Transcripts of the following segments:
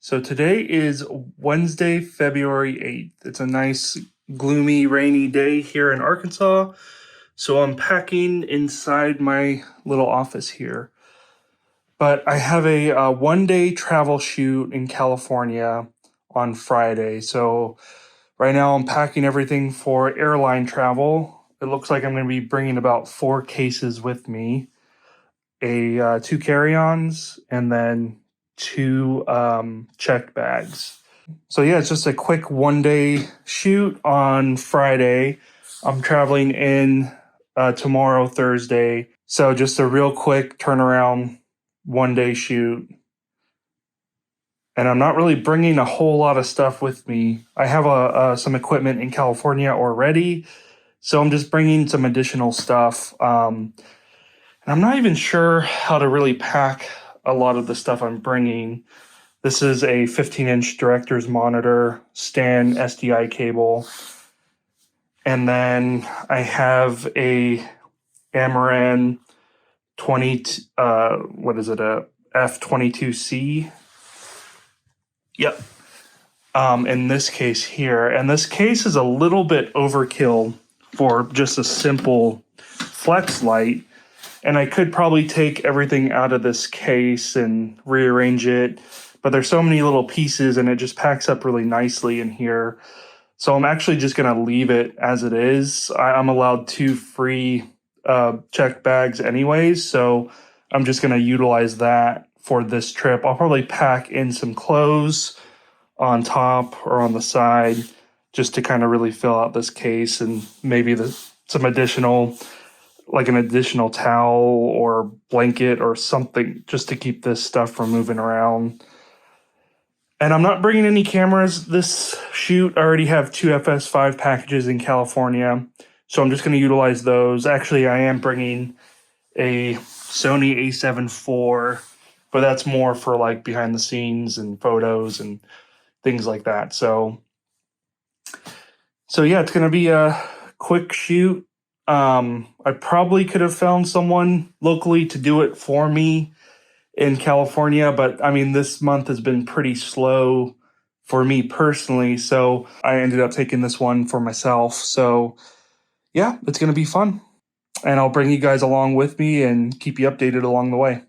So today is Wednesday, February 8th. It's a nice, gloomy, rainy day here in Arkansas. So I'm packing inside my little office here. But I have a one-day travel shoot in California on Friday. So right now I'm packing everything for airline travel. It looks like I'm going to be bringing about 4 cases with me, two carry-ons, and then 2 checked bags. So yeah, it's just a quick one-day shoot on Friday. I'm traveling in tomorrow, Thursday. So just a real quick turnaround, one-day shoot. And I'm not really bringing a whole lot of stuff with me. I have some equipment in California already, so I'm just bringing some additional stuff. And I'm not even sure how to really pack a lot of the stuff I'm bringing. This is a 15-inch director's monitor, stand, SDI cable. And then I have a Tamron a F22C. Yep. In this case here. And this case is a little bit overkill for just a simple flex light. And I could probably take everything out of this case and rearrange it. But there's so many little pieces and it just packs up really nicely in here. So I'm actually just going to leave it as it is. I'm allowed 2 free checked bags anyways. So I'm just going to utilize that for this trip. I'll probably pack in some clothes on top or on the side just to kind of really fill out this case, and maybe some additional, like an additional towel or blanket or something just to keep this stuff from moving around. And I'm not bringing any cameras this shoot. I already have 2 FS5 packages in California, so I'm just going to utilize those. Actually, I am bringing a Sony A7 IV, but that's more for like behind the scenes and photos and things like that. So yeah, it's going to be a quick shoot. I probably could have found someone locally to do it for me in California, but I mean, this month has been pretty slow for me personally, so I ended up taking this one for myself. So yeah, it's going to be fun, and I'll bring you guys along with me and keep you updated along the way.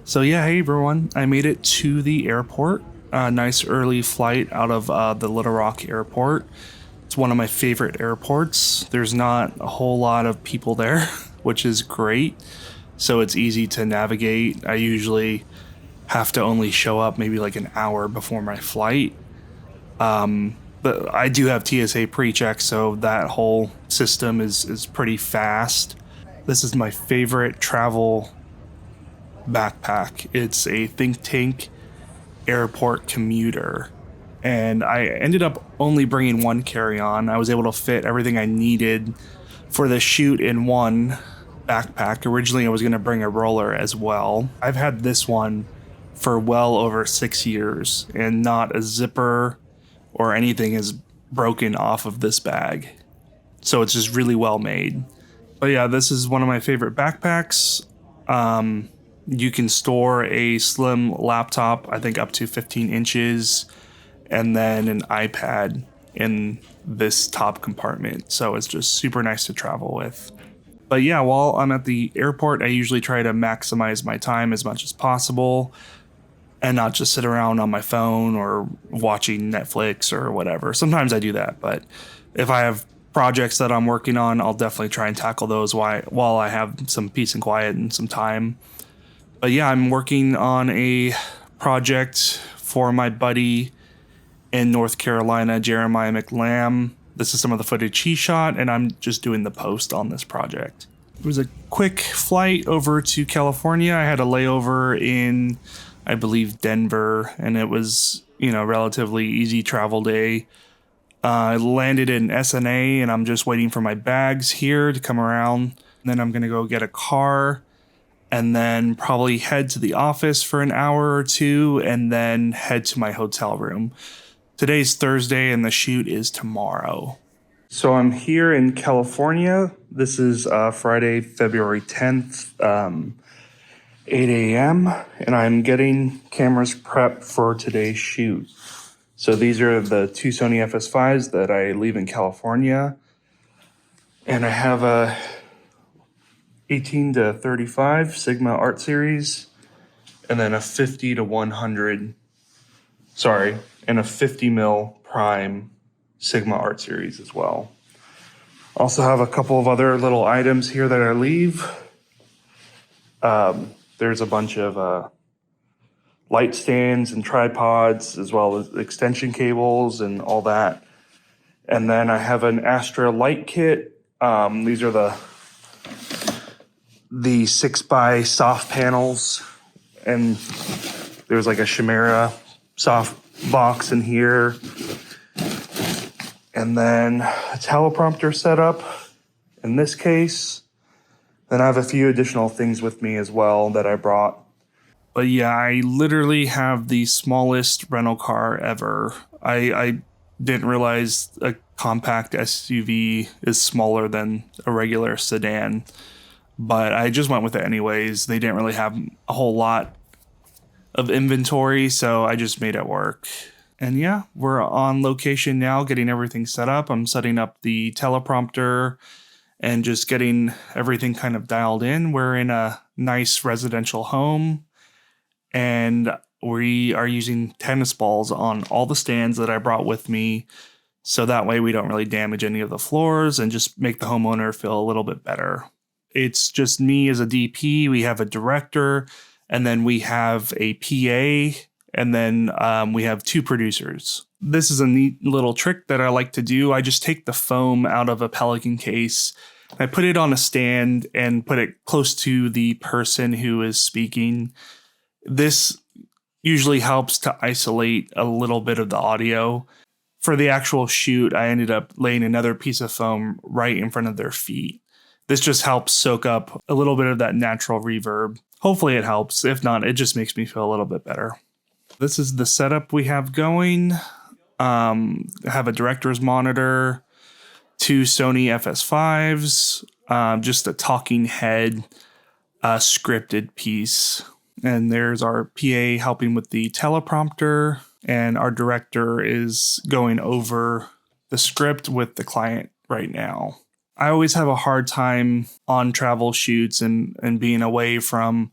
So yeah, hey everyone, I made it to the airport. A nice early flight out of the Little Rock airport. It's one of my favorite airports. There's not a whole lot of people there, which is great. So it's easy to navigate. I usually have to only show up maybe like an hour before my flight. But I do have TSA pre-check, so that whole system is pretty fast. This is my favorite travel backpack. It's a Think Tank airport commuter. And I ended up only bringing 1 carry-on. I was able to fit everything I needed for the shoot in one backpack. Originally, I was going to bring a roller as well. I've had this one for well over 6 years, and not a zipper or anything is broken off of this bag. So it's just really well made. But yeah, this is one of my favorite backpacks. You can store a slim laptop, I think up to 15 inches, and then an iPad in this top compartment. So it's just super nice to travel with. But yeah, while I'm at the airport, I usually try to maximize my time as much as possible and not just sit around on my phone or watching Netflix or whatever. Sometimes I do that, but if I have projects that I'm working on, I'll definitely try and tackle those while I have some peace and quiet and some time. But yeah, I'm working on a project for my buddy in North Carolina, Jeremiah McLam. This is some of the footage he shot, and I'm just doing the post on this project. It was a quick flight over to California. I had a layover in, I believe, Denver, and it was, relatively easy travel day. I landed in SNA, and I'm just waiting for my bags here to come around. And then I'm going to go get a car and then probably head to the office for an hour or 2, and then head to my hotel room. Today's Thursday, and the shoot is tomorrow. So I'm here in California. This is Friday, February 10th. 8 a.m. and I'm getting cameras prepped for today's shoot. So these are the two Sony FS5s that I leave in California. And I have a 18 to 35 Sigma Art Series, and then a 50 to 100, and a 50 mil prime Sigma Art Series as well. Also have a couple of other little items here that I leave. There's a bunch of light stands and tripods, as well as extension cables and all that. And then I have an Astra light kit. These are the 6x soft panels, and there's like a Chimera soft box in here. And then a teleprompter setup in this case. Then I have a few additional things with me as well that I brought. But yeah, I literally have the smallest rental car ever. I didn't realize a compact SUV is smaller than a regular sedan, but I just went with it anyways. They didn't really have a whole lot of inventory, so I just made it work. And yeah, we're on location now, getting everything set up. I'm setting up the teleprompter and just getting everything kind of dialed in. We're in a nice residential home, and we are using tennis balls on all the stands that I brought with me, so that way we don't really damage any of the floors and just make the homeowner feel a little bit better. It's just me as a DP. We have a director, and then we have a PA, and then we have two producers. This is a neat little trick that I like to do. I just take the foam out of a Pelican case, I put it on a stand and put it close to the person who is speaking. This usually helps to isolate a little bit of the audio. For the actual shoot, I ended up laying another piece of foam right in front of their feet. This just helps soak up a little bit of that natural reverb. Hopefully it helps. If not, it just makes me feel a little bit better. This is the setup we have going. I have a director's monitor, two Sony FS5s, just a talking head, scripted piece. And there's our PA helping with the teleprompter, and our director is going over the script with the client right now. I always have a hard time on travel shoots and being away from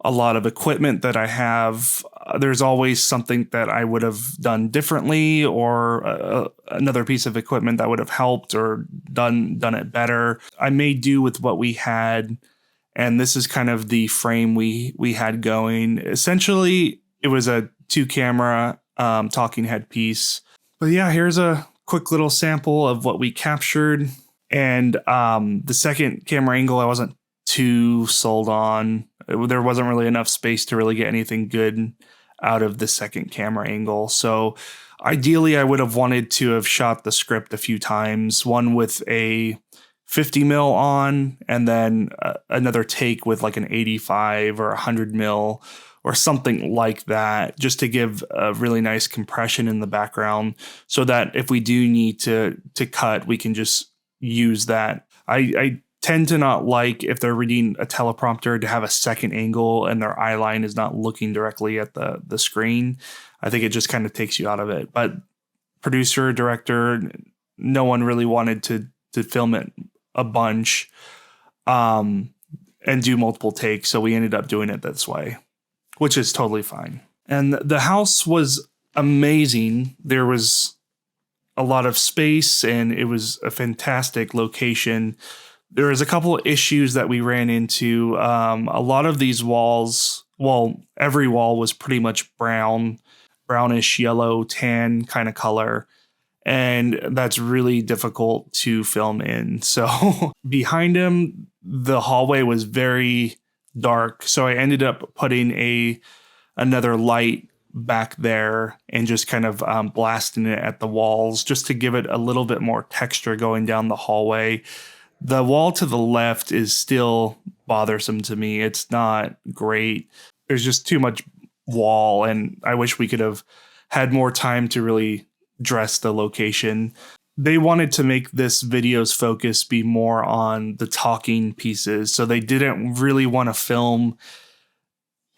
a lot of equipment that I have. There's always something that I would have done differently, or another piece of equipment that would have helped or done it better. I made do with what we had, and this is kind of the frame we had going. Essentially, it was a 2-camera talking head piece. But yeah, here's a quick little sample of what we captured. And the second camera angle I wasn't too sold on. There wasn't really enough space to really get anything good out of the second camera angle. So ideally, I would have wanted to have shot the script a few times, one with a 50 mil on, and then another take with like an 85 or 100 mil or something like that, just to give a really nice compression in the background, so that if we do need to cut, we can just use that. I tend to not like, if they're reading a teleprompter, to have a second angle and their eye line is not looking directly at the screen. I think it just kind of takes you out of it. But producer, director, no one really wanted to film it a bunch and do multiple takes. So we ended up doing it this way, which is totally fine. And the house was amazing. There was a lot of space, and it was a fantastic location. There was a couple of issues that we ran into. A lot of these walls, well, every wall was pretty much brownish, yellow, tan kind of color. And that's really difficult to film in. So behind him, the hallway was very dark. So I ended up putting another light back there and just kind of blasting it at the walls, just to give it a little bit more texture going down the hallway. The wall to the left is still bothersome to me. It's not great. There's just too much wall, and I wish we could have had more time to really dress the location. They wanted to make this video's focus be more on the talking pieces, so they didn't really want to film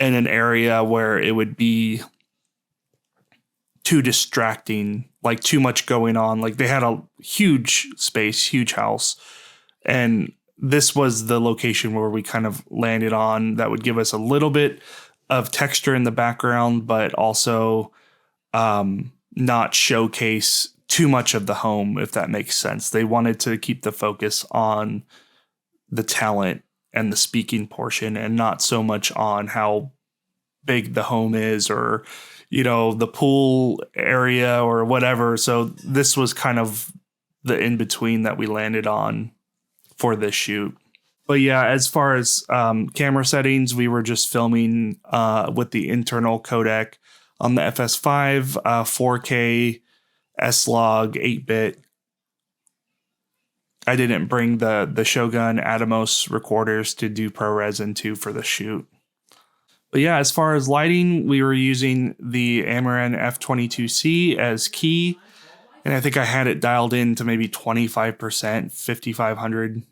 in an area where it would be too distracting, like too much going on. Like they had a huge space, huge house. And this was the location where we kind of landed on that would give us a little bit of texture in the background, but also not showcase too much of the home, if that makes sense. They wanted to keep the focus on the talent and the speaking portion and not so much on how big the home is or, you know, the pool area or whatever. So this was kind of the in-between that we landed on for this shoot. But yeah, as far as camera settings, we were just filming with the internal codec on the FS5, 4K, S-Log, 8-bit. I didn't bring the Shogun Atomos recorders to do ProRes into for the shoot. But yeah, as far as lighting, we were using the Tamron F22C as key. And I think I had it dialed in to maybe 25%, 5,500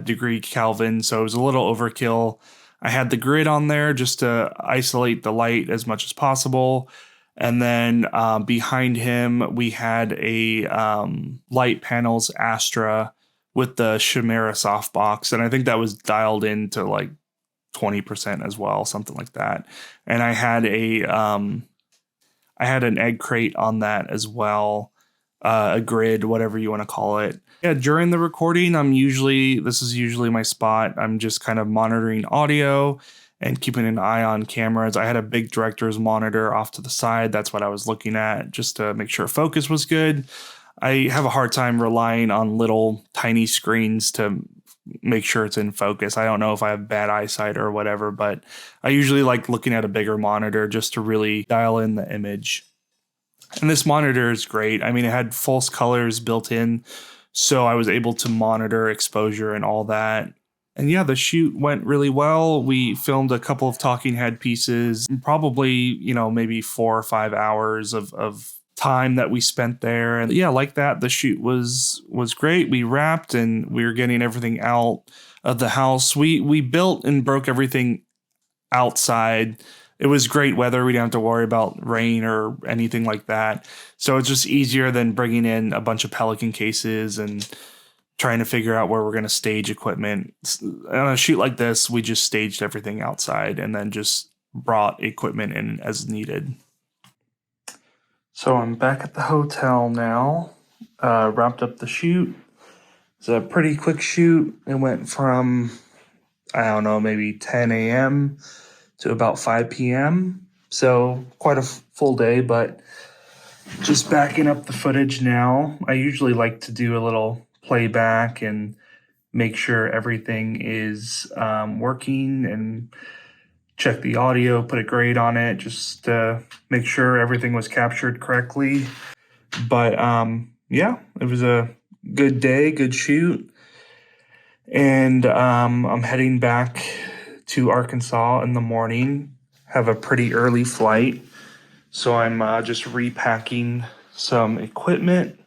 degree Kelvin. So it was a little overkill. I had the grid on there just to isolate the light as much as possible. And then behind him, we had a Light Panels Astra with the Chimera softbox. And I think that was dialed in to like 20% as well, something like that. And I had an egg crate on that as well, a grid, whatever you want to call it. Yeah, during the recording, this is usually my spot. I'm just kind of monitoring audio and keeping an eye on cameras. I had a big director's monitor off to the side. That's what I was looking at just to make sure focus was good. I have a hard time relying on little tiny screens to make sure it's in focus. I don't know if I have bad eyesight or whatever, but I usually like looking at a bigger monitor just to really dial in the image. And this monitor is great. I mean, it had false colors built in, so I was able to monitor exposure and all that. And yeah, the shoot went really well. We filmed a couple of talking head pieces, probably, maybe 4 or 5 hours of time that we spent there. And yeah, like that, the shoot was great. We wrapped and we were getting everything out of the house. We built and broke everything outside. It was great weather. We didn't have to worry about rain or anything like that. So it's just easier than bringing in a bunch of Pelican cases and trying to figure out where we're going to stage equipment. On a shoot like this, we just staged everything outside and then just brought equipment in as needed. So I'm back at the hotel now, wrapped up the shoot. It's a pretty quick shoot. It went from, maybe 10 a.m. to about 5 p.m. So quite a full day, but just backing up the footage now. I usually like to do a little playback and make sure everything is working and check the audio, put a grade on it, just to make sure everything was captured correctly. But yeah, it was a good day, good shoot. And I'm heading back to Arkansas in the morning, have a pretty early flight. So I'm just repacking some equipment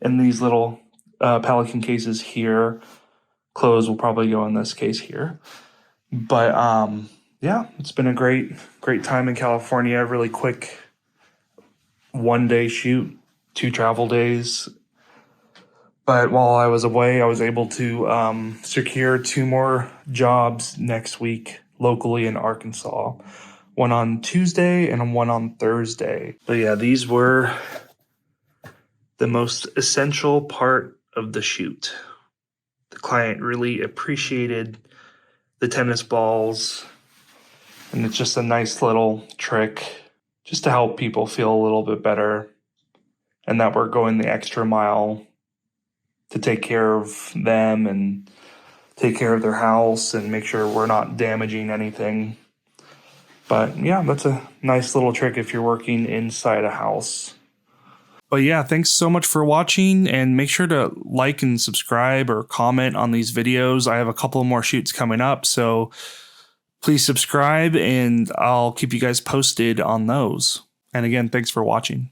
in these little Pelican cases here. Clothes will probably go in this case here. But yeah, it's been a great time in California. Really quick 1-day shoot, 2 travel days. But while I was away, I was able to secure 2 more jobs next week locally in Arkansas. One on Tuesday and one on Thursday. But yeah, these were the most essential part of the shoot. The client really appreciated the tennis balls, and it's just a nice little trick just to help people feel a little bit better and that we're going the extra mile to take care of them and take care of their house and make sure we're not damaging anything. But yeah, that's a nice little trick if you're working inside a house. But yeah, thanks so much for watching, and make sure to like and subscribe or comment on these videos. I have a couple more shoots coming up, so please subscribe and I'll keep you guys posted on those. And again, thanks for watching.